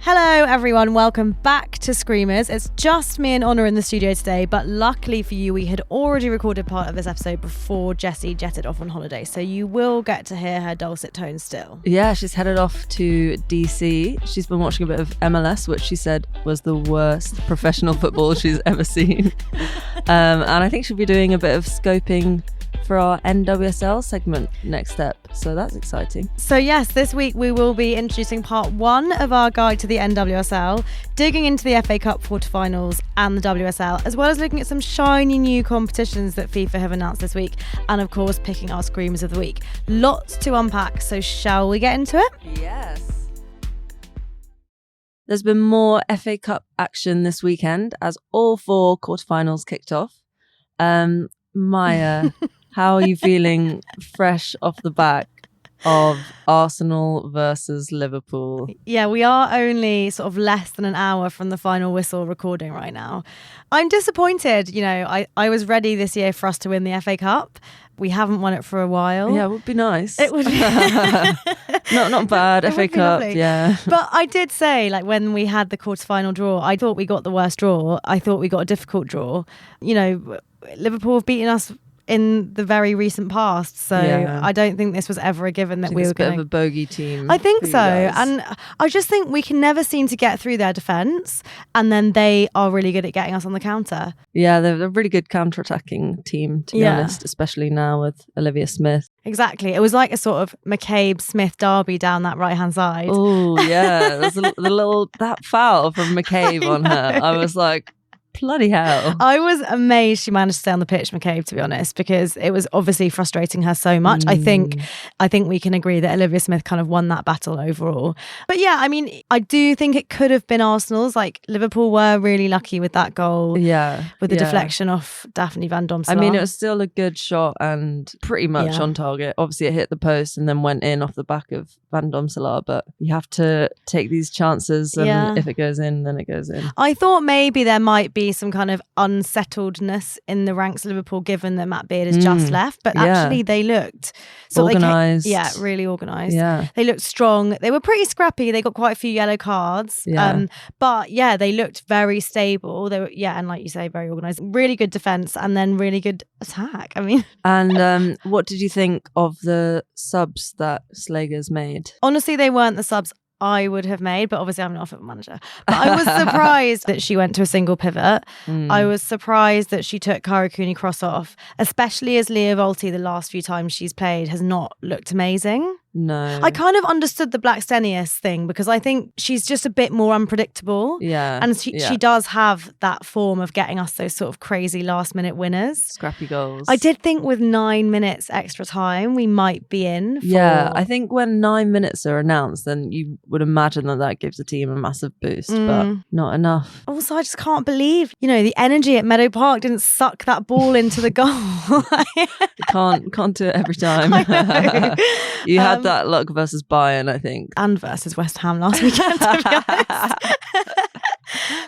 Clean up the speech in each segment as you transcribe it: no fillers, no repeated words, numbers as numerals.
Hello everyone, welcome back to Screamers. It's just me and Honor in the studio today, but luckily for you, we had already recorded part of this episode before Jessie jetted off on holiday, so you will get to hear her dulcet tones still. Yeah, she's headed off to DC. She's been watching a bit of MLS, which she said was the worst professional football she's ever seen. And I think she'll be doing a bit of scoping for our NWSL segment next step. So that's exciting. So yes, this week we will be introducing part 1 of our guide to the NWSL, digging into the FA Cup quarterfinals and the WSL, as well as looking at some shiny new competitions that FIFA have announced this week, and of course picking our Screamers of the week. Lots to unpack, so shall we get into it? Yes. There's been more FA Cup action this weekend as all 4 quarterfinals kicked off. Maya, how are you feeling fresh off the back of Arsenal versus Liverpool? Yeah, we are only sort of less than an hour from the final whistle recording right now. I'm disappointed. You know, I was ready this year for us to win the FA Cup. We haven't won it for a while. Yeah, it would be nice. It would be not bad. FA Cup, lovely. Yeah. But I did say, like, when we had the quarterfinal draw, I thought we got the worst draw. I thought we got a difficult draw. You know, Liverpool have beaten us in the very recent past, so yeah. I don't think this was ever a given that we were going to... a bit of a bogey team. I think so, and I just think we can never seem to get through their defence, and then they are really good at getting us on the counter. Yeah, they're a really good counter-attacking team, to be honest, especially now with Olivia Smith. Exactly. It was like a sort of McCabe-Smith derby down that right-hand side. Oh, yeah. There's that foul from McCabe on her. I was like, bloody hell. I was amazed she managed to stay on the pitch, McCabe, to be honest, because it was obviously frustrating her so much. I think we can agree that Olivia Smith kind of won that battle overall. But yeah, I mean, I do think it could have been Arsenal's. Like, Liverpool were really lucky with that goal. Yeah. With the deflection off Daphne Van Domselaar. I mean, it was still a good shot and pretty much on target. Obviously, it hit the post and then went in off the back of Van Domselaar, but you have to take these chances, and if it goes in, then it goes in. I thought maybe there might be some kind of unsettledness in the ranks of Liverpool, given that Matt Beard has just left, but actually they looked organised. Really organised. Yeah, they looked strong. They were pretty scrappy. They got quite a few yellow cards. But yeah, they looked very stable. They were and like you say, very organised. Really good defence and then really good attack. I mean, and what did you think of the subs that Slager's made? Honestly, they weren't the subs I would have made, but obviously I'm not a football manager. But I was surprised that she went to a single pivot. I was surprised that she took Cara Cooney-Cross off, especially as Leah Volti, the last few times she's played, has not looked amazing. No. I kind of understood the Blackstenius thing because I think she's just a bit more unpredictable. Yeah. And she does have that form of getting us those sort of crazy last minute winners. Scrappy goals. I did think with 9 minutes extra time, we might be in. I think when 9 minutes are announced, then you would imagine that gives the team a massive boost, but not enough. Also, I just can't believe, the energy at Meadow Park didn't suck that ball into the goal. Can't do it every time. You had that luck versus Bayern, I think. And versus West Ham last weekend, to be honest.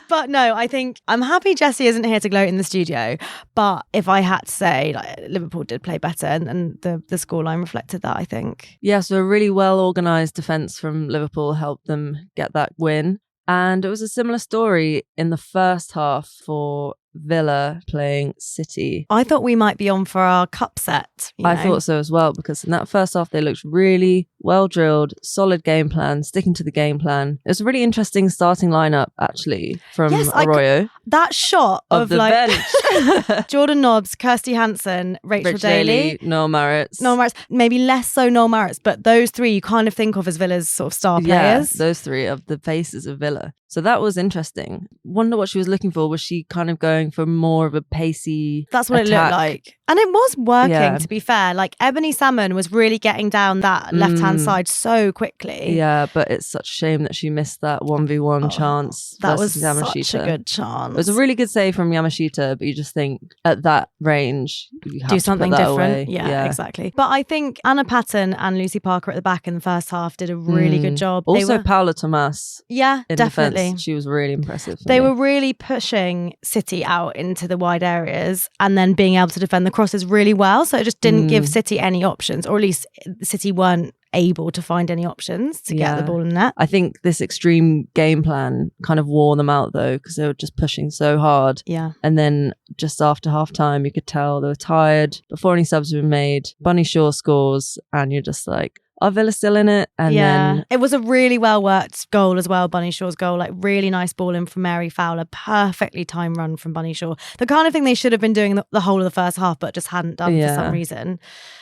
But no, I think I'm happy Jessie isn't here to gloat in the studio. But if I had to say, Liverpool did play better, and the scoreline reflected that, I think. Yeah, so a really well-organised defence from Liverpool helped them get that win. And it was a similar story in the first half for Villa playing City. I thought we might be on for our cup set. I thought so as well, because in that first half they looked really well drilled, solid game plan, sticking to the game plan. It was a really interesting starting lineup actually from Arroyo. That shot of the bench. Jordan Nobbs, Kirsty Hansen, Rachel Daly, Noel Maritz, maybe less so Noel Maritz, but those three you kind of think of as Villa's sort of star players. Yeah, those three are the faces of Villa. So that was interesting. Wonder what she was looking for. Was she kind of going for more of a pacey That's what attack? It looked like. And it was working, to be fair. Like, Ebony Salmon was really getting down that left-hand side so quickly. Yeah, but it's such a shame that she missed that 1v1 chance. That was Yamashita. Such a good chance. It was a really good save from Yamashita, but you just think at that range, you have do to something put that different. Away. Yeah, exactly. But I think Anna Patton and Lucy Parker at the back in the first half did a really good job. Also, Paula Tomas. Yeah, in definitely. Defense, she was really impressive. They were really pushing City out into the wide areas and then being able to defend the crosses really well. So it just didn't give City any options, or at least City weren't able to find any options to get the ball in net. I think this extreme game plan kind of wore them out though, because they were just pushing so hard. Yeah. And then just after half time, you could tell they were tired. Before any subs were made, Bunny Shaw scores, and you're just like, are Villa still in it? And then it was a really well worked goal as well, Bunny Shaw's goal. Like really nice ball in from Mary Fowler, perfectly timed run from Bunny Shaw. The kind of thing they should have been doing the whole of the first half, but just hadn't done for some reason.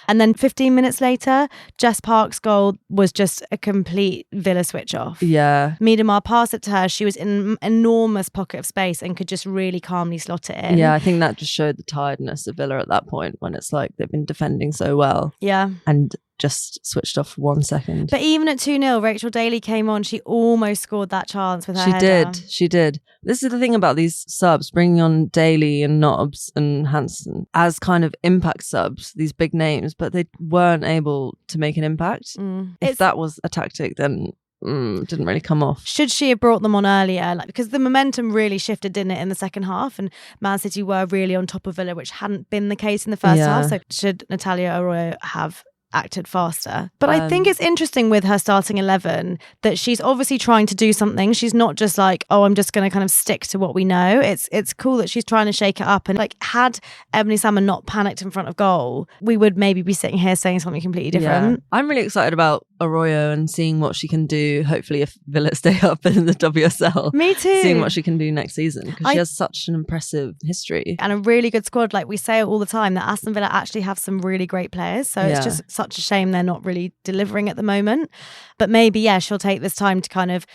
And then 15 minutes later, Jess Park's goal was just a complete Villa switch off. Yeah. Miedemar passed it to her. She was in an enormous pocket of space and could just really calmly slot it in. Yeah, I think that just showed the tiredness of Villa at that point, when it's like they've been defending so well. Yeah. And just switched off for 1 second. But even at 2-0, Rachel Daly came on. She almost scored that chance with her header. She did. This is the thing about these subs, bringing on Daly and Nobbs and Hansen as kind of impact subs, these big names, but they weren't able to make an impact. If that was a tactic, then didn't really come off. Should she have brought them on earlier? Because the momentum really shifted, didn't it, in the second half? And Man City were really on top of Villa, which hadn't been the case in the first half. So should Natalia Arroyo have acted faster? But I think it's interesting with her starting 11 that she's obviously trying to do something. She's not just like, oh, I'm just going to kind of stick to what we know. It's cool that she's trying to shake it up. And like, had Ebony Salmon not panicked in front of goal, we would maybe be sitting here saying something completely different. I'm really excited about Arroyo and seeing what she can do, hopefully, if Villa stay up in the WSL. Me too. Seeing what she can do next season, because she has such an impressive history. And a really good squad. Like we say it all the time, that Aston Villa actually have some really great players. So it's just such a shame they're not really delivering at the moment. But maybe, she'll take this time to kind of,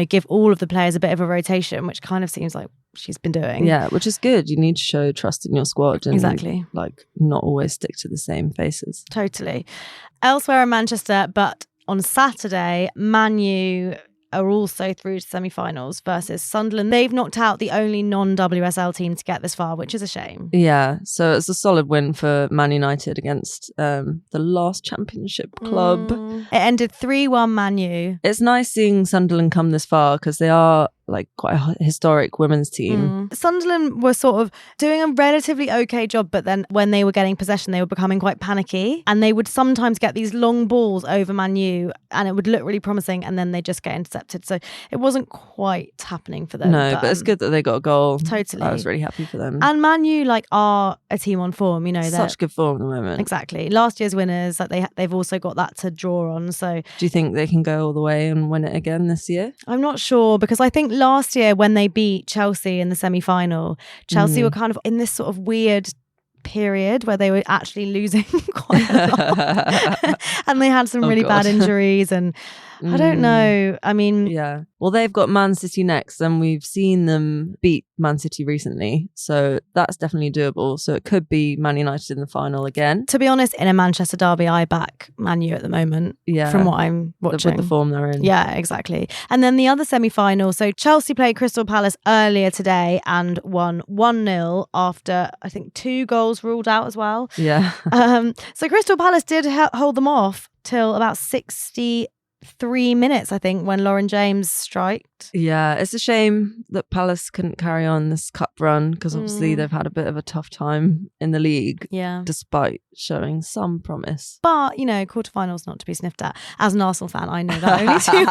give all of the players a bit of a rotation, which kind of seems like she's been doing. Yeah, which is good. You need to show trust in your squad and exactly, like not always stick to the same faces. Totally. Elsewhere in Manchester, but on Saturday, Man U are also through to semi-finals versus Sunderland. They've knocked out the only non-WSL team to get this far, which is a shame. Yeah, so it's a solid win for Man United against the last championship club. It ended 3-1 Man U. It's nice seeing Sunderland come this far, because they are like quite a historic women's team. Sunderland were sort of doing a relatively okay job, but then when they were getting possession, they were becoming quite panicky, and they would sometimes get these long balls over Man U and it would look really promising, and then they just get intercepted. So it wasn't quite happening for them. No, but it's good that they got a goal. Totally. I was really happy for them. And Man U are a team on form, they're such good form at the moment. Exactly. Last year's winners, like they've also got that to draw on. So do you think they can go all the way and win it again this year? I'm not sure, because I think last year when they beat Chelsea in the semi-final, Chelsea were kind of in this sort of weird period where they were actually losing quite a lot. And they had some really bad injuries, and I don't know. I mean, yeah. Well, they've got Man City next, and we've seen them beat Man City recently, so that's definitely doable. So it could be Man United in the final again. To be honest, in a Manchester derby, I back Man U at the moment. Yeah, from what I'm watching, with the form they're in. Yeah, exactly. And then the other semi-final. So Chelsea played Crystal Palace earlier today and won 1-0 after I think 2 goals ruled out as well. Yeah. So Crystal Palace did hold them off till about 63 minutes, I think, when Lauren James striked. Yeah, it's a shame that Palace couldn't carry on this cup run, because obviously they've had a bit of a tough time in the league, despite showing some promise. But, quarterfinals not to be sniffed at. As an Arsenal fan, I know that only too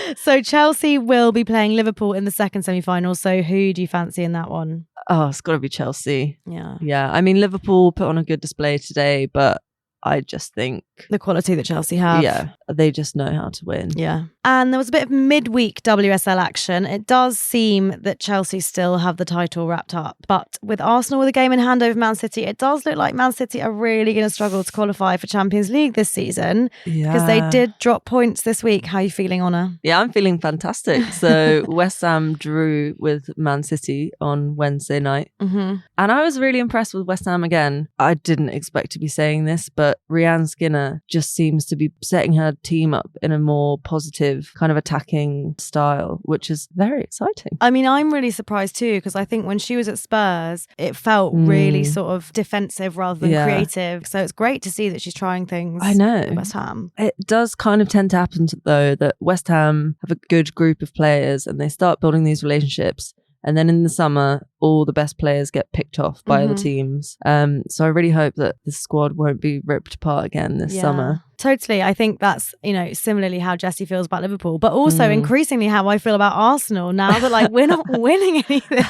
well. So Chelsea will be playing Liverpool in the second semi-final. So who do you fancy in that one? Oh, it's got to be Chelsea. Yeah. Yeah, I mean, Liverpool put on a good display today, but I just think the quality that Chelsea have. Yeah, they just know how to win. Yeah. And there was a bit of midweek WSL action. It does seem that Chelsea still have the title wrapped up. But with Arsenal with a game in hand over Man City, it does look like Man City are really going to struggle to qualify for Champions League this season. Yeah. Because they did drop points this week. How are you feeling, Honor? Yeah, I'm feeling fantastic. So West Ham drew with Man City on Wednesday night. And I was really impressed with West Ham again. I didn't expect to be saying this, but Rhiannon Skinner just seems to be setting her team up in a more positive kind of attacking style, which is very exciting. I mean, I'm really surprised too, because I think when she was at Spurs, it felt really sort of defensive rather than creative. So it's great to see that she's trying things. I know. At West Ham. It does kind of tend to happen though, that West Ham have a good group of players and they start building these relationships. And then in the summer, all the best players get picked off by other teams. So I really hope that the squad won't be ripped apart again this summer. Totally. I think that's, similarly how Jessie feels about Liverpool, but also increasingly how I feel about Arsenal now that like we're not winning anything.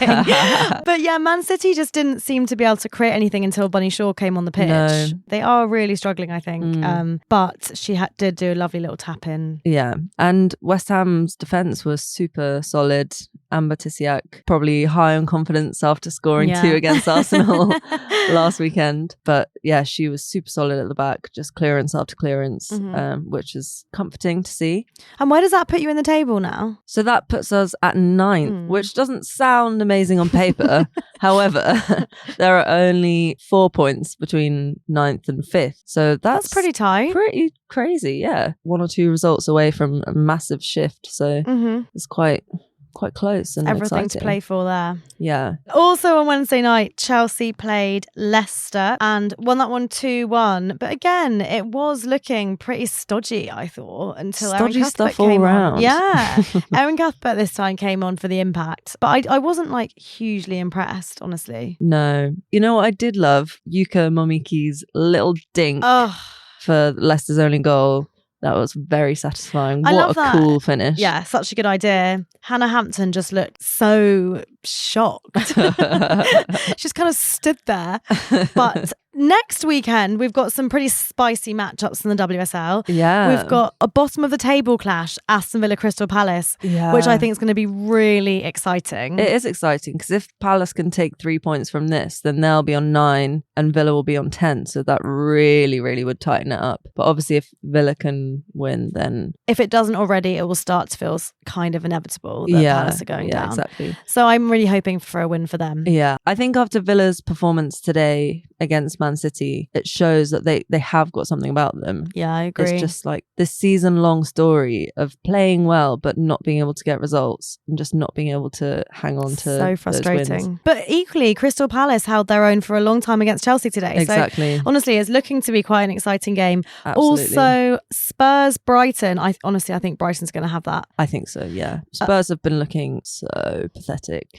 But yeah, Man City just didn't seem to be able to create anything until Bunny Shaw came on the pitch. No. They are really struggling, I think. But she did do a lovely little tap in. Yeah. And West Ham's defence was super solid. Amber Tisiak probably high on confidence after scoring 2 against Arsenal last weekend. But yeah, she was super solid at the back, just clearance after clearance, which is comforting to see. And where does that put you in the table now? So that puts us at 9th, which doesn't sound amazing on paper. However, there are only 4 points between 9th and 5th. So that's pretty tight. Pretty crazy, yeah. 1 or 2 results away from a massive shift. So it's quite close and everything exciting to play for there. Yeah. Also on Wednesday night, Chelsea played Leicester and won that one 2-1. But again, it was looking pretty stodgy, I thought, until stodgy Erin Cuthbert stuff all came around. on. Yeah. Erin Cuthbert this time came on for the impact. But I wasn't like hugely impressed, honestly. No. You know what I did love? Yuka Momiki's little dink for Leicester's only goal. That was very satisfying. What a cool finish. Yeah, such a good idea. Hannah Hampton just looked so shocked. She's kind of stood there. But next weekend, we've got some pretty spicy matchups in the WSL. Yeah. We've got a bottom of the table clash, Aston Villa Crystal Palace, which I think is going to be really exciting. It is exciting because if Palace can take 3 points from this, then they'll be on 9 and Villa will be on 10. So that really, really would tighten it up. But obviously if Villa can win, then... If it doesn't already, it will start to feel kind of inevitable that Palace are going down. Exactly. So I'm really hoping for a win for them. Yeah. I think after Villa's performance today against Man City, it shows that they have got something about them. Yeah, I agree. It's just like this season-long story of playing well but not being able to get results and just not being able to hang on to so frustrating. Those wins. But equally, Crystal Palace held their own for a long time against Chelsea today. Exactly. So honestly, it's looking to be quite an exciting game. Absolutely. Also, Spurs Brighton. I think Brighton's going to have that. I think so. Yeah. Spurs have been looking so pathetic.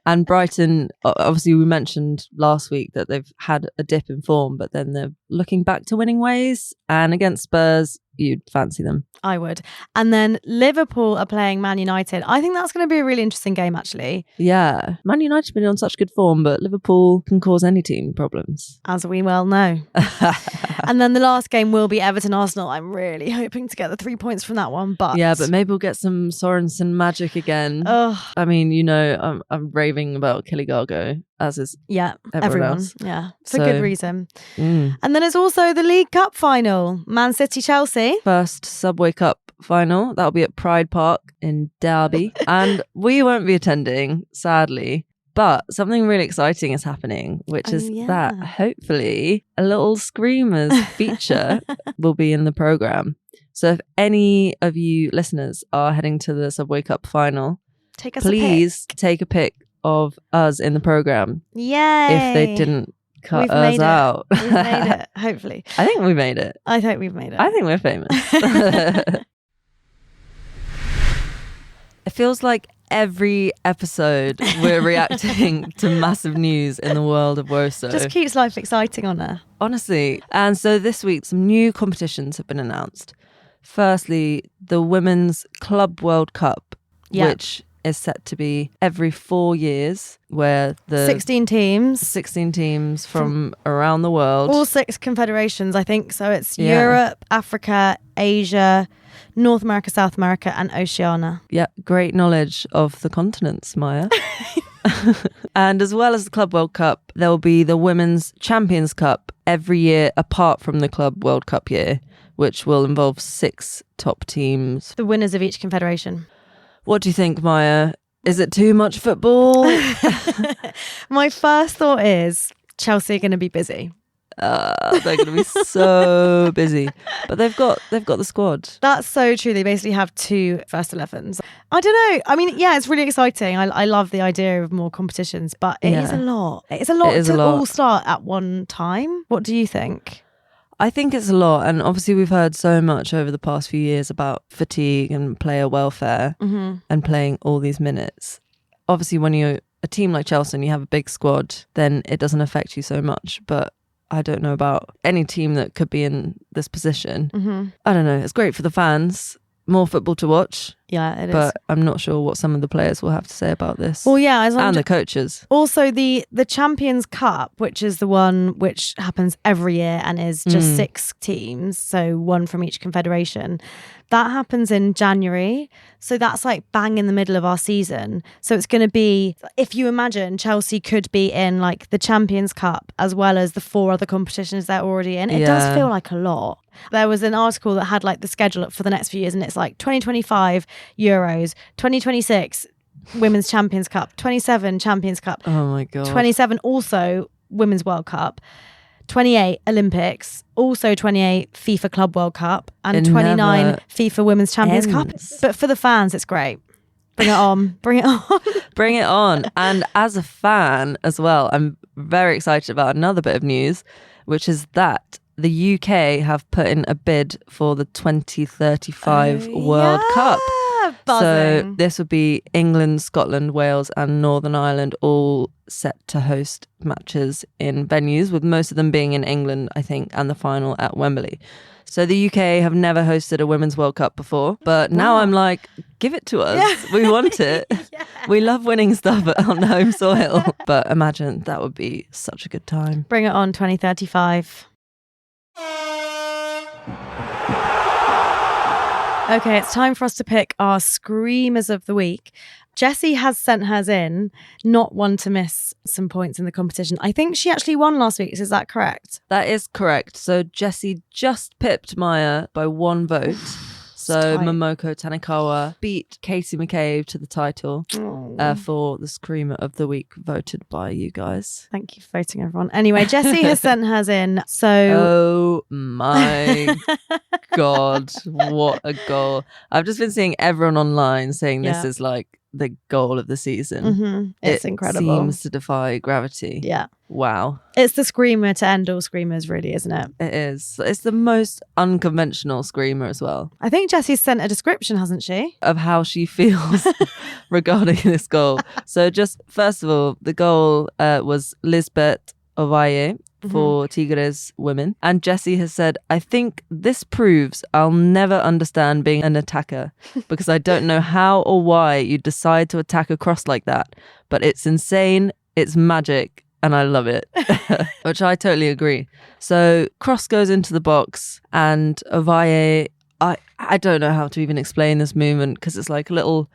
And Brighton, obviously we mentioned last week that they've had a dip in form, but then they're looking back to winning ways. And against Spurs, you'd fancy them. I would. And then Liverpool are playing Man United. I think that's going to be a really interesting game, actually. Yeah. Man United have been on such good form, but Liverpool can cause any team problems. As we well know. And then the last game will be Everton-Arsenal. I'm really hoping to get the 3 points from that one. But yeah, but maybe we'll get some Sorensen magic again. I mean, I'm raving about Killigargo, as is everyone else. Yeah, for good reason. And then it's also the League Cup final, Man City-Chelsea. First Subway Cup final. That'll be at Pride Park in Derby. And we won't be attending, sadly. But something really exciting is happening, which is that hopefully a little Screamers feature will be in the programme. So if any of you listeners are heading to the Subway Cup final, please take a pic of us in the programme. Yay! If they didn't cut us out. We've made it, hopefully. I think we made it. I think we've made it. I think we're famous. It feels like every episode we're reacting to massive news in the world of Woso. Just keeps life exciting on her. Honestly. And so this week, some new competitions have been announced. Firstly, the Women's Club World Cup, which is set to be every 4 years, where the 16 teams from around the world. All 6 confederations, I think. So it's Europe, Africa, Asia, North America, South America, and Oceania. Yeah, great knowledge of the continents, Maya. And as well as the Club World Cup, there will be the Women's Champions Cup every year apart from the Club World Cup year, which will involve 6 top teams. The winners of each confederation. What do you think, Maya? Is it too much football? My first thought is Chelsea are going to be busy. They're going to be so busy, but they've got the squad. That's so true. They basically have 2 first 11s. I don't know. I mean, yeah, it's really exciting. I love the idea of more competitions, but it is a lot. It's a lot to all start at one time. What do you think? I think it's a lot, and obviously we've heard so much over the past few years about fatigue and player welfare and playing all these minutes. obviously when you're a team like Chelsea and you have a big squad, then it doesn't affect you so much. But I don't know about any team that could be in this position. I don't know. It's great for the fans. More football to watch. Yeah, it is. But I'm not sure what some of the players will have to say about this. Well, yeah. And the coaches. Also, the Champions Cup, which is the one which happens every year and is just 6 teams, so 1 from each confederation. That happens in January. So that's like bang in the middle of our season. So it's going to be, if you imagine Chelsea could be in like the Champions Cup as well as the 4 other competitions they're already in. It does feel like a lot. There was an article that had like the schedule for the next few years, and it's like 2025 Euros, 2026 Women's Champions Cup, 27 Champions Cup. Oh my God. 27 also Women's World Cup. 28 Olympics, also 28 FIFA Club World Cup, and 29 FIFA Women's Champions Cup. But for the fans, it's great. Bring it on. Bring it on. Bring it on. And as a fan as well, I'm very excited about another bit of news, which is that the UK have put in a bid for the 2035 World Cup. Buzzing. So this would be England, Scotland, Wales and Northern Ireland all set to host matches in venues, with most of them being in England, I think, and the final at Wembley. So the UK have never hosted a Women's World Cup before, but now I'm like, give it to us. Yeah. We want it. We love winning stuff on home soil. But imagine, that would be such a good time. Bring it on, 2035. Okay, it's time for us to pick our Screamers of the Week. Jessie has sent hers in, not one to miss some points in the competition. I think she actually won last week. Is that correct? That is correct. So Jessie just pipped Maya by 1 vote. So Momoko Tanikawa beat Katie McCabe to the title for the Screamer of the Week, voted by you guys. Thank you for voting, everyone. Anyway, Jessie has sent hers in. So, oh my God, what a goal. I've just been seeing everyone online saying this is like the goal of the season. It's incredible. It seems to defy gravity. Yeah. Wow. It's the screamer to end all screamers, really, isn't it? It is. It's the most unconventional screamer as well. I think Jessie's sent a description, hasn't she? Of how she feels regarding this goal. So just first of all, the goal was Lisbeth Ovalle for Tigres women. And Jessie has said, I think this proves I'll never understand being an attacker because I don't know how or why you decide to attack across like that. But it's insane, it's magic, and I love it. Which I totally agree. So cross goes into the box and Ovalle, I don't know how to even explain this movement because it's like a little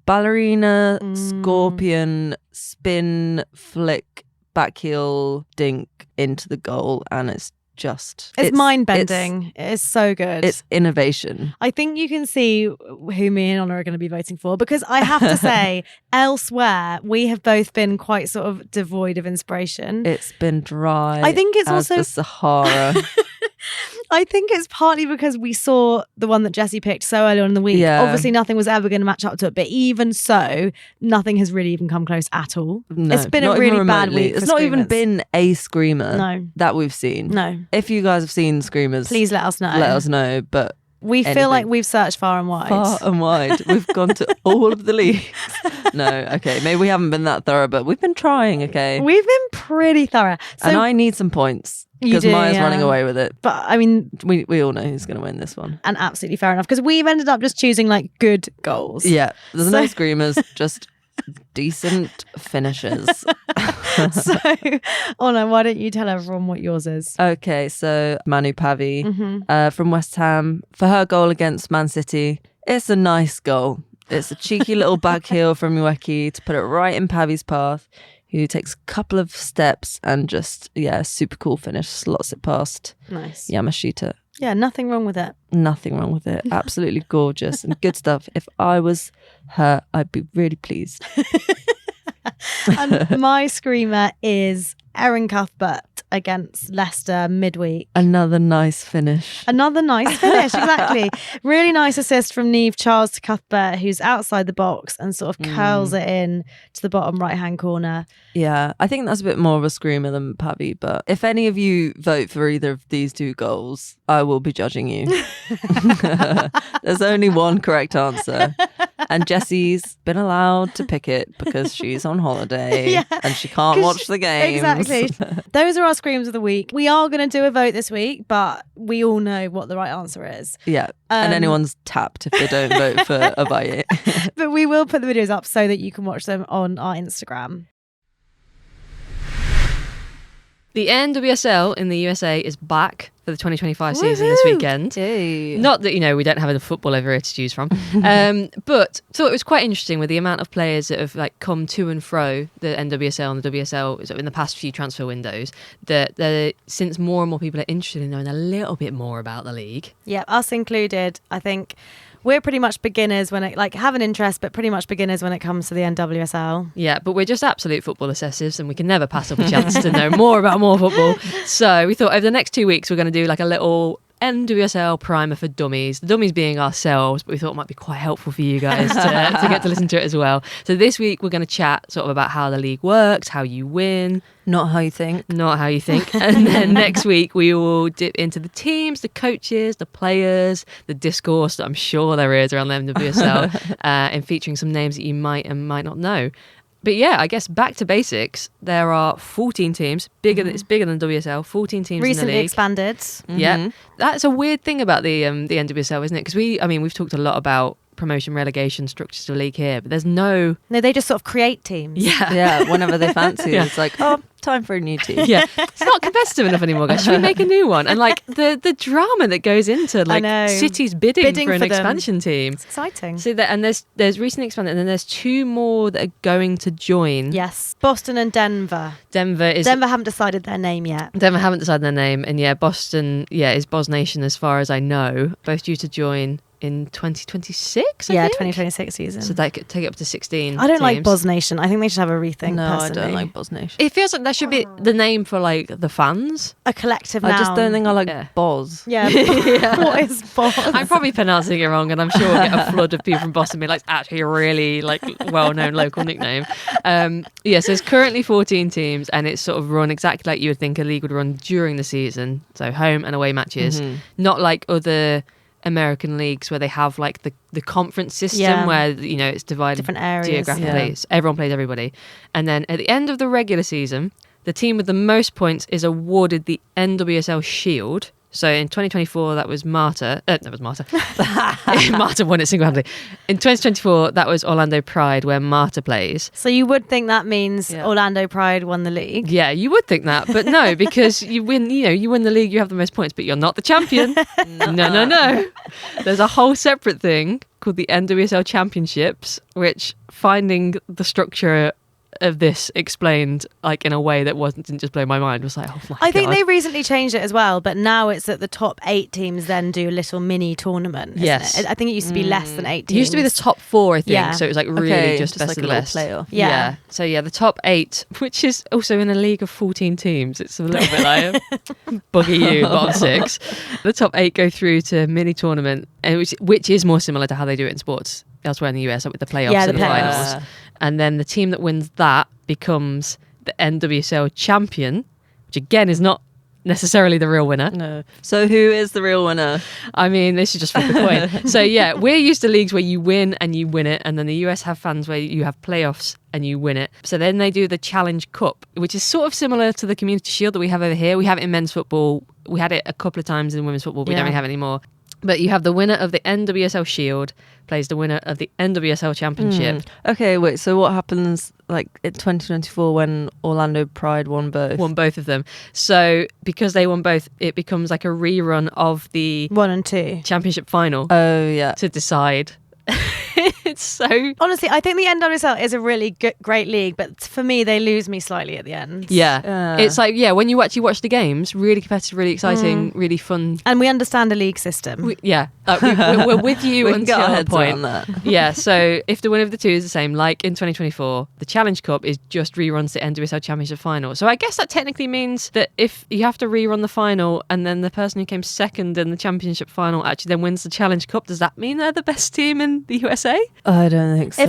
ballerina, scorpion, spin, flick, back heel, dink into the goal, and it's mind-bending. It is so good. It's innovation. I think you can see who me and Honor are going to be voting for, because I have to say, elsewhere we have both been quite sort of devoid of inspiration. It's been dry. I think it's also the Sahara. I think it's partly because we saw the one that Jessie picked so early on in the week. Yeah. Obviously, nothing was ever going to match up to it. But even so, nothing has really even come close at all. No, it's been a really bad week. It's not even been a screamer that we've seen. No. If you guys have seen screamers, please let us know. Let us know. But we feel like we've searched far and wide. Far and wide. We've gone to all of the leagues. No, okay. Maybe we haven't been that thorough, but we've been trying, okay? We've been pretty thorough. So, and I need some points. Because Maya's running away with it. But I mean, we all know who's going to win this one. And absolutely fair enough. Because we've ended up just choosing like good goals. Yeah. There's no screamers, just decent finishes. So, Anna, why don't you tell everyone what yours is? Okay. So Manu Pavi from West Ham, for her goal against Man City. It's a nice goal. It's a cheeky little back heel from Ueki to put it right in Pavi's path, who takes a couple of steps and just, super cool finish. Slots it past Yamashita. Yeah, nothing wrong with it. Nothing wrong with it. Absolutely gorgeous and good stuff. If I was her, I'd be really pleased. And my screamer is Erin Cuthbert against Leicester midweek. Another nice finish. Exactly. Really nice assist from Niamh Charles to Cuthbert, who's outside the box and sort of curls it in to the bottom right hand corner. Yeah, I think that's a bit more of a screamer than Pavi, but if any of you vote for either of these two goals, I will be judging you. There's only one correct answer, And Jessie's been allowed to pick it because she's on holiday and she can't watch the games. Exactly. Those are our screams of the week. We are going to do a vote this week, but we all know what the right answer is. Yeah. And anyone's tapped if they don't vote for Abaye. But we will put the videos up so that you can watch them on our Instagram. The NWSL in the USA is back for the 2025 season this weekend. Yay. Not that, we don't have enough football over here to choose from. But thought it was quite interesting with the amount of players that have come to and fro the NWSL and the WSL in the past few transfer windows, that since more and more people are interested in knowing a little bit more about the league. Yeah, us included. I think we're pretty much beginners when it have an interest, but pretty much beginners when it comes to the NWSL. Yeah, but we're just absolute football obsessives and we can never pass up a chance to know more about more football. So we thought over the next 2 weeks we're going to do a little NWSL primer for dummies. The dummies being ourselves, but we thought it might be quite helpful for you guys to get to listen to it as well. So this week we're going to chat sort of about how the league works, how you win. Not how you think. Not how you think. And then next week we will dip into the teams, the coaches, the players, the discourse that I'm sure there is around the NWSL, and featuring some names that you might and might not know. But yeah, I guess back to basics. There are 14 teams. It's bigger than WSL. 14 teams Recently in the league. expanded. Yeah, that's a weird thing about the NWSL, isn't it? Because we've talked a lot about promotion relegation structures to the league here, but there's no, they just sort of create teams. Yeah, whenever they fancy it, it's like, time for a new team. Yeah, it's not competitive enough anymore, guys. Should we make a new one? And the drama that goes into cities bidding for an expansion team. It's exciting. So there's recently expanded, and then there's 2 more that are going to join. Yes, Boston and Denver. Denver haven't decided their name yet. Denver haven't decided their name, and Boston is Bos Nation as far as I know. Both due to join in 2026, I think? 2026 season. So they could take it up to 16 I don't teams. like Bos Nation. I think they should have a rethink. No, personally. I don't like Bos Nation. It feels like that should be the name for the fans. A collective noun. I just don't think I like Bos. Yeah. What is Bos? I'm probably pronouncing it wrong, and I'm sure we'll get a flood of people from Boston being like, it's actually a really well-known local nickname. So there's currently 14 teams, and it's sort of run exactly like you would think a league would run during the season. So home and away matches, not like other American leagues where they have the conference system where it's divided different areas geographically. So everyone plays everybody, and then at the end of the regular season, the team with the most points is awarded the NWSL Shield. So in 2024, that was Marta. That was Marta. Marta won it single-handedly. In 2024, that was Orlando Pride, where Marta plays. So you would think that means Orlando Pride won the league? Yeah, you would think that, but no, because you win. You win the league, you have the most points, but you're not the champion. No. There's a whole separate thing called the NWSL Championships, which finding the structure of this explained in a way that didn't just blow my mind, was like, oh my God. I think they recently changed it as well, but now it's that the top 8 teams then do a little mini tournament. Yes, I think it used to be less than 8 teams. It used to be the top 4, I think. Yeah. So it was really just best like of a the little best playoff. Yeah. So the top 8, which is also in a league of 14 teams. It's a little bit like buggy you, bottom 6. The top 8 go through to mini tournament, and which is more similar to how they do it in sports elsewhere in the US, with the playoffs and the finals. And then the team that wins that becomes the NWSL champion, which again is not necessarily the real winner. No. So who is the real winner? I mean, they should just flip the coin. So we're used to leagues where you win and you win it, and then the US have fans where you have playoffs and you win it. So then they do the Challenge Cup, which is sort of similar to the Community Shield that we have over here. We have it in men's football. We had it a couple of times in women's football. We don't really have it anymore. But you have the winner of the NWSL Shield plays the winner of the NWSL Championship. Okay, wait, so what happens in 2024 when Orlando Pride won both? Won both of them. So because they won both, it becomes like a rerun of the 1 and 2 championship final. Oh, yeah. To decide. It's so... Honestly, I think the NWSL is a really great league, but for me, they lose me slightly at the end. Yeah. It's when you actually watch the games, really competitive, really exciting, really fun. And we understand a league system. We're with you until a point. That. Yeah, so if the winner of the 2 is the same, like in 2024, the Challenge Cup is just reruns the NWSL Championship final. So I guess that technically means that if you have to rerun the final and then the person who came second in the championship final actually then wins the Challenge Cup, does that mean they're the best team in the USA? I don't think so.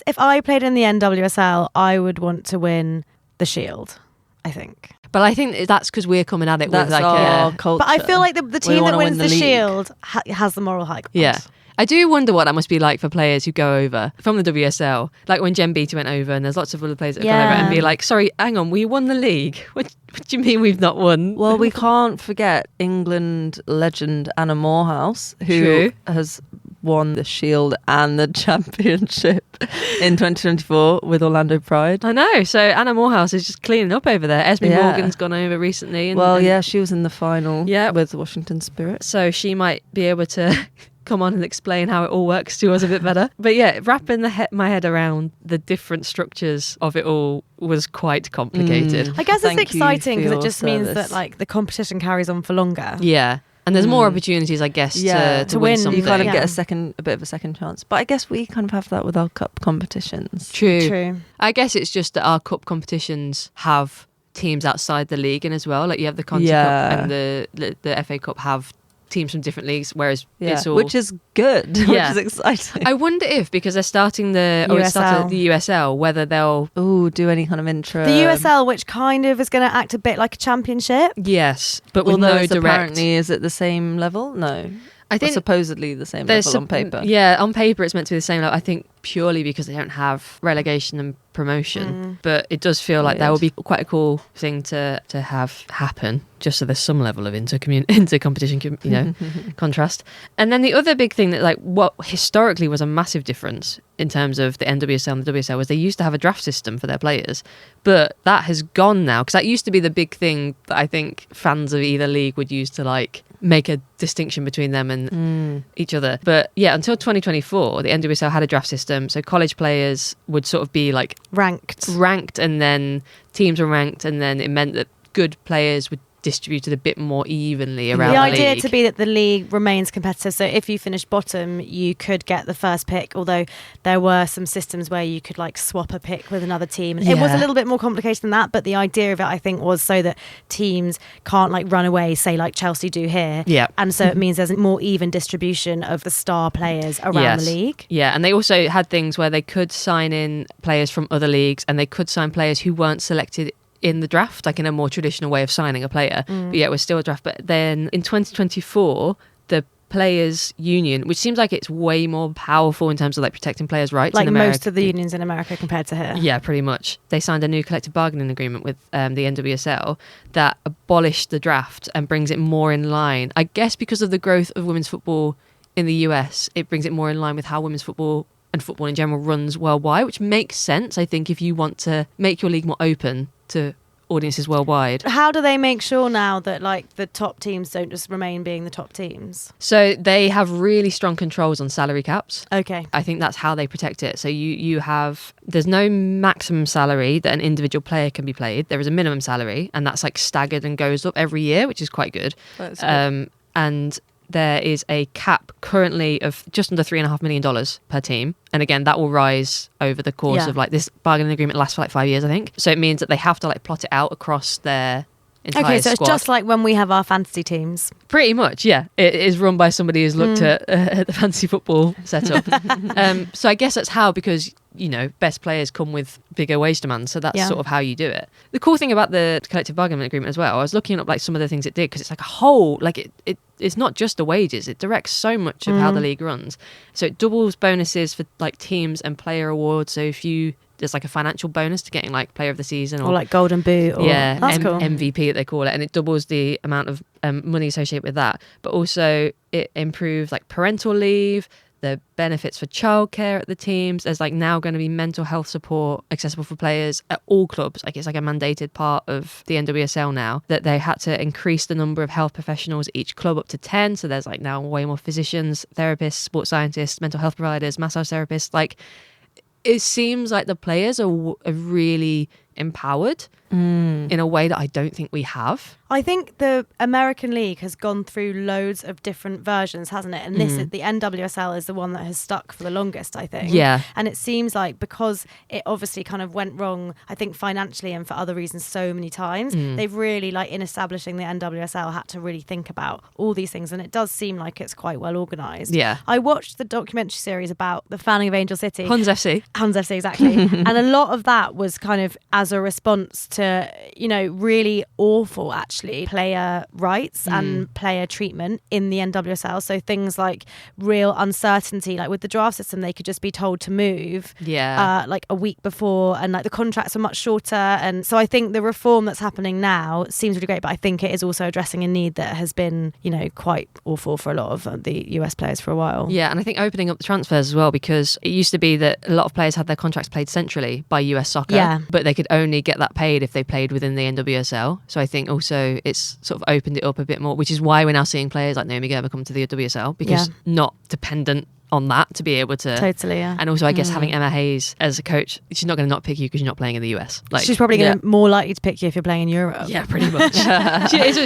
If I played in the NWSL, I would want to win the Shield, I think. But I think that's because we're coming at it with our culture. But I feel like the team that wins the league. Shield has the moral high ground. Yeah. I do wonder what that must be like for players who go over from the WSL. Like when Jen Beattie went over and there's lots of other players that have gone over and be like, sorry, hang on, we won the league. What do you mean we've not won? Well, we can't forget England legend Anna Morehouse, who has won the Shield and the Championship in 2024 with Orlando Pride. I know. So Anna Morehouse is just cleaning up over there. Esme Morgan's gone over recently. She was in the final with Washington Spirit. So she might be able to come on and explain how it all works to us a bit better. But yeah, wrapping my head around the different structures of it all was quite complicated. I guess it's exciting because it just means that like the competition carries on for longer. Yeah. And there's more opportunities, I guess, to win something. You kind of get a bit of a second chance. But I guess we kind of have that with our cup competitions. True. I guess it's just that our cup competitions have teams outside the league in as well. Like you have the Conti Cup and the FA Cup have teams from different leagues, whereas it's all... Which is good, which is exciting. I wonder if, because they're starting the USL, whether they'll... do any kind of intro. The USL, which kind of is going to act a bit like a championship. Yes, but with no direct... apparently, is it the same level? No. I think supposedly the same level on paper. Yeah, on paper it's meant to be the same level. I think purely because they don't have relegation and promotion. But it does feel like that would be quite a cool thing to have happen, just so there's some level of inter-competition, contrast. And then the other big thing that, like, what historically was a massive difference in terms of the NWSL and the WSL was they used to have a draft system for their players, but that has gone now, because that used to be the big thing that I think fans of either league would use to like make a distinction between them and each other. But yeah, until 2024 the NWSL had a draft system, so college players would sort of be like ranked, and then teams were ranked, and then it meant that good players would distributed a bit more evenly around the league. The idea to be that the league remains competitive, so if you finished bottom you could get the first pick, although there were some systems where you could like swap a pick with another team. It was a little bit more complicated than that, but the idea of it I think was so that teams can't like run away, say like Chelsea do here, and so it means there's a more even distribution of the star players around the league. And they also had things where they could sign in players from other leagues, and they could sign players who weren't selected in the draft, like in a more traditional way of signing a player. But yeah, it was still a draft. But then in 2024, the Players Union, which seems like it's way more powerful in terms of like protecting players' rights, like in America. Most of the unions in America compared to here. Yeah, pretty much. They signed a new collective bargaining agreement with the NWSL that abolished the draft and brings it more in line. I guess because of the growth of women's football in the US, it brings it more in line with how women's football and football in general runs worldwide, which makes sense, I think, if you want to make your league more open to audiences worldwide. How do they make sure now that like the top teams don't just remain being the top teams? So they have really strong controls on salary caps. Okay. I think that's how they protect it. So you have, there's no maximum salary that an individual player can be paid. There is a minimum salary, and that's like staggered and goes up every year, which is quite good. That's good. And there is a cap currently of just under $3.5 million per team. And again, that will rise over the course of like this bargaining agreement lasts for like 5 years, I think. So it means that they have to like plot it out across their entire Okay, so squad. It's just like when we have our fantasy teams. Pretty much, yeah. It is run by somebody who's looked at the fantasy football setup. So I guess that's how, because, you know, best players come with bigger wage demands. So that's sort of how you do it. The cool thing about the collective bargaining agreement as well, I was looking up like some of the things it did, because it's like a whole, like it's not just the wages, it directs so much of how the league runs. So it doubles bonuses for like teams and player awards. So if there's like a financial bonus to getting like player of the season or like golden boot or that's cool. MVP that they call it, and it doubles the amount of money associated with that. But also it improves like parental leave, the benefits for childcare at the teams. There's like now going to be mental health support accessible for players at all clubs. Like it's like a mandated part of the NWSL now, that they had to increase the number of health professionals at each club up to 10. So there's like now way more physicians, therapists, sports scientists, mental health providers, massage therapists. Like it seems like the players are really empowered in a way that I don't think we have. I think the American League has gone through loads of different versions, hasn't it? And the NWSL is the one that has stuck for the longest, I think. Yeah. And it seems like because it obviously kind of went wrong, I think financially and for other reasons so many times, they've really, like in establishing the NWSL, had to really think about all these things. And it does seem like it's quite well organised. Yeah. I watched the documentary series about the founding of Angel City. Huns FC. Huns FC, exactly. And a lot of that was kind of as a response to, really awful, actually, player rights and player treatment in the NWSL. So things like real uncertainty, like with the draft system, they could just be told to move like a week before, and like the contracts are much shorter. And so I think the reform that's happening now seems really great, but I think it is also addressing a need that has been, quite awful for a lot of the US players for a while. Yeah, and I think opening up the transfers as well, because it used to be that a lot of players had their contracts played centrally by US Soccer, but they could only get that paid if they played within the NWSL. So I think also it's sort of opened it up a bit more, which is why we're now seeing players like Naomi Gerber come to the WSL, because not dependent on that to be able to totally. And also I guess having Emma Hayes as a coach, she's not going to not pick you because you're not playing in the US. Like, she's probably going to more likely to pick you if you're playing in Europe. Yeah, pretty much.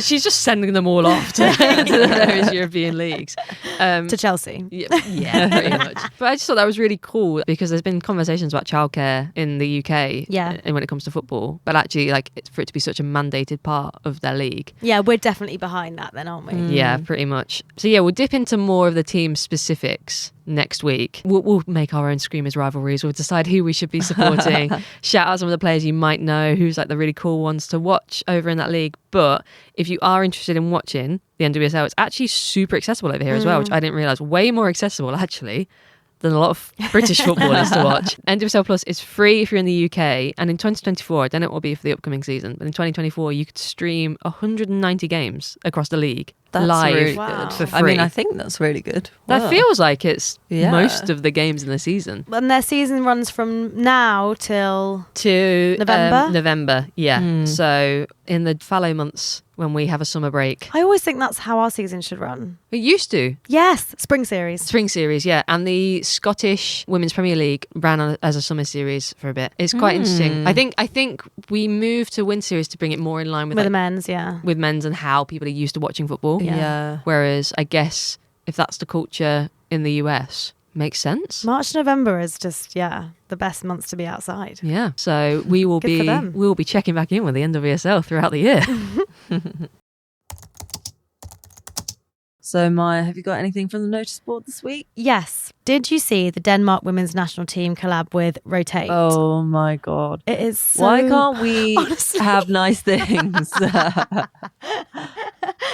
She's just sending them all off to the various European leagues, to Chelsea. Yeah, pretty much. But I just thought that was really cool, because there's been conversations about childcare in the UK and when it comes to football, but actually like for it to be such a mandated part of their league. Yeah, we're definitely behind that then, aren't we? Yeah, pretty much. So yeah, we'll dip into more of the team specifics next week. We'll make our own Screamers rivalries. We'll decide who we should be supporting. Shout out some of the players you might know, who's like the really cool ones to watch over in that league. But if you are interested in watching the NWSL, it's actually super accessible over here as well, which I didn't realise. Way more accessible actually than a lot of British footballers to watch. NWSL Plus is free if you're in the UK, and in 2024, I don't know what it will be for the upcoming season, but in 2024 you could stream 190 games across the league. That's live really good. for free. I mean, I think that's really good. That feels like it's most of the games in the season. And their season runs from now till November. November, yeah. So in the fallow months when we have a summer break. I always think that's how our season should run. It used to. Yes, spring series. Spring series, yeah. And the Scottish Women's Premier League ran as a summer series for a bit. It's quite interesting. I think we moved to Win Series to bring it more in line with the men's, with men's and how people are used to watching football. Yeah. Whereas I guess if that's the culture in the US, makes sense. March to November is just the best months to be outside. Yeah. So we will we'll be checking back in with the NWSL throughout the year. So Maya, have you got anything from the notice board this week? Yes. Did you see the Denmark women's national team collab with Rotate? Oh my God. It is so... Why can't we have nice things?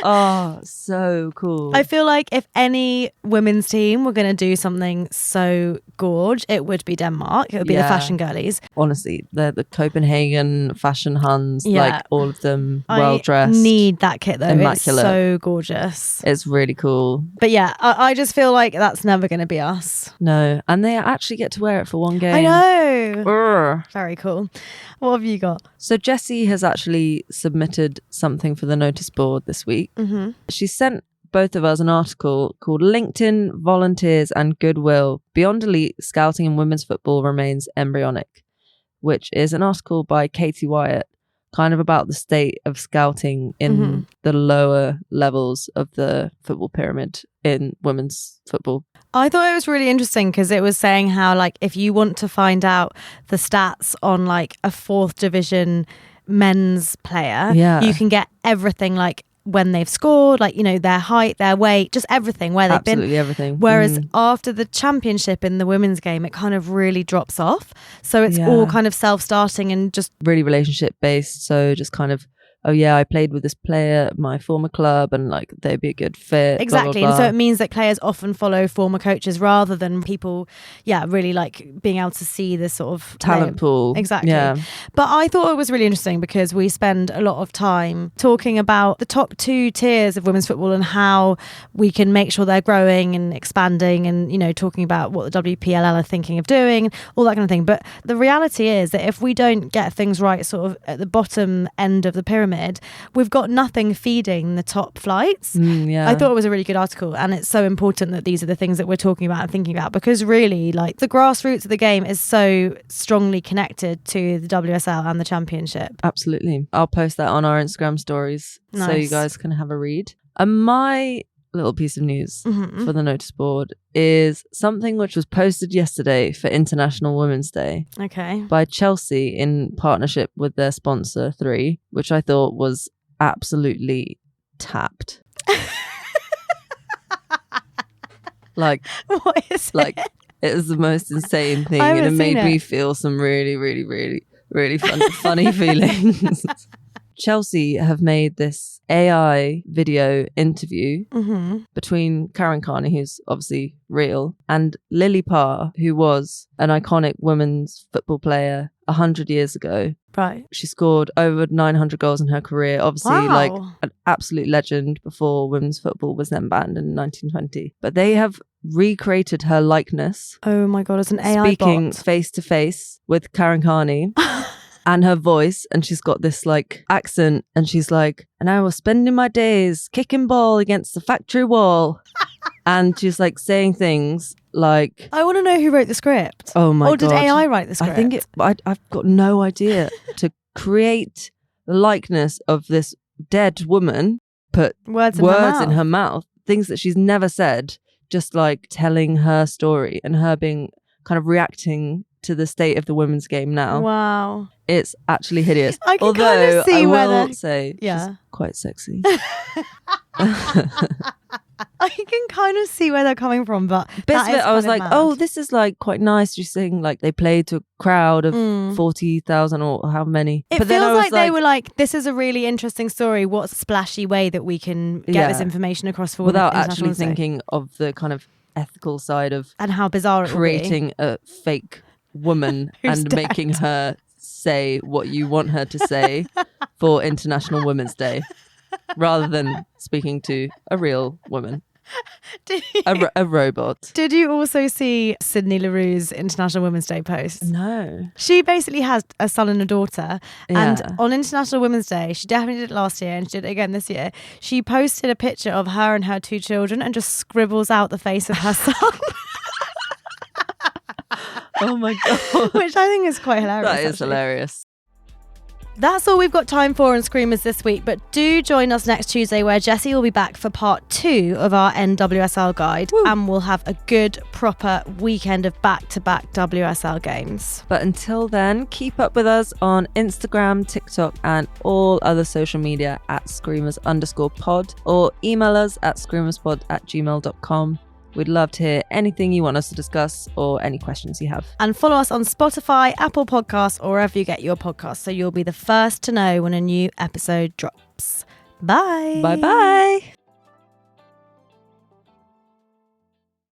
Oh, so cool. I feel like if any women's team were going to do something so gorge, it would be Denmark. It would be the fashion girlies. Honestly, they're the Copenhagen fashion Huns, like all of them well dressed. I need that kit though. Immaculate. It's so gorgeous. It's really cool. But yeah, I just feel like that's never going to be us. No, and they actually get to wear it for one game. I know. Urgh. Very cool. What have you got? So Jessie has actually submitted something for the notice board this week. Mm-hmm. She sent both of us an article called LinkedIn, Volunteers and Goodwill. Beyond Elite, Scouting in Women's Football Remains Embryonic, which is an article by Katie Wyatt, kind of about the state of scouting in the lower levels of the football pyramid in women's football. I thought it was really interesting because it was saying how, like, if you want to find out the stats on like a 4th division men's player, you can get everything, like when they've scored, like, you know, their height, their weight, just everything, where they've been. Absolutely everything. Whereas after the championship in the women's game, it kind of really drops off. So it's all kind of self-starting and just really relationship based. So just kind of, oh yeah, I played with this player at my former club and like they'd be a good fit. Exactly. Blah, blah, blah. And so it means that players often follow former coaches rather than people, really like being able to see this sort of talent pool. Exactly. Yeah. But I thought it was really interesting because we spend a lot of time talking about the top 2 tiers of women's football and how we can make sure they're growing and expanding and, you know, talking about what the WPLL are thinking of doing, all that kind of thing. But the reality is that if we don't get things right sort of at the bottom end of the pyramid, we've got nothing feeding the top flights. I thought it was a really good article, and it's so important that these are the things that we're talking about and thinking about, because really, like, the grassroots of the game is so strongly connected to the WSL and the championship. Absolutely. I'll post that on our Instagram stories so you guys can have a read. And my little piece of news for the notice board is something which was posted yesterday for International Women's Day by Chelsea in partnership with their sponsor 3, which I thought was absolutely tapped. Like, what is like it was the most insane thing, and it made me feel some really, really, really really funny feelings. Chelsea have made this AI video interview between Karen Carney, who's obviously real, and Lily Parr, who was an iconic women's football player 100 years ago. Right. She scored over 900 goals in her career. Obviously, like an absolute legend before women's football was then banned in 1920. But they have recreated her likeness. Oh my God, it's an AI speaking bot. face to face with Karen Carney. And her voice, and she's got this like accent, and she's like, and I was spending my days kicking ball against the factory wall. And she's like saying things like, I want to know who wrote the script. Oh my God. Or did AI write the script? I think I've got no idea. To create the likeness of this dead woman, put words in her mouth, things that she's never said, just like telling her story and her being kind of reacting to the state of the women's game now. Wow. It's actually hideous. I can Although kind of see I where will say she's quite sexy. I can kind of see where they're coming from, but Bits of it I was like, oh, this is like quite nice. Just saying like they played to a crowd of 40,000 or how many. It but feels then I was like they were like, this is a really interesting story. What splashy way that we can get this information across for without International actually Women's Day. thinking of the kind of ethical side of And how bizarre it creating a fake woman Who's and dead. making her say what you want her to say for International Women's Day, rather than speaking to a real woman. A robot. Did you also see Sydney LaRue's International Women's Day post? No. She basically has a son and a daughter. And Yeah. on International Women's Day, she definitely did it last year and she did it again this year. She posted a picture of her and her 2 children and just scribbles out the face of her son. Oh my God. Which I think is quite hilarious. That is actually. hilarious. That's all we've got time for on Screamers this week, but do join us next Tuesday where Jessie will be back for part 2 of our NWSL guide. Woo. And we'll have a good, proper weekend of back-to-back WSL games. But until then, keep up with us on Instagram, TikTok, and all other social media at screamers_pod, or email us at screamerspod@gmail.com. We'd love to hear anything you want us to discuss or any questions you have. And follow us on Spotify, Apple Podcasts, or wherever you get your podcasts, so you'll be the first to know when a new episode drops. Bye. Bye-bye.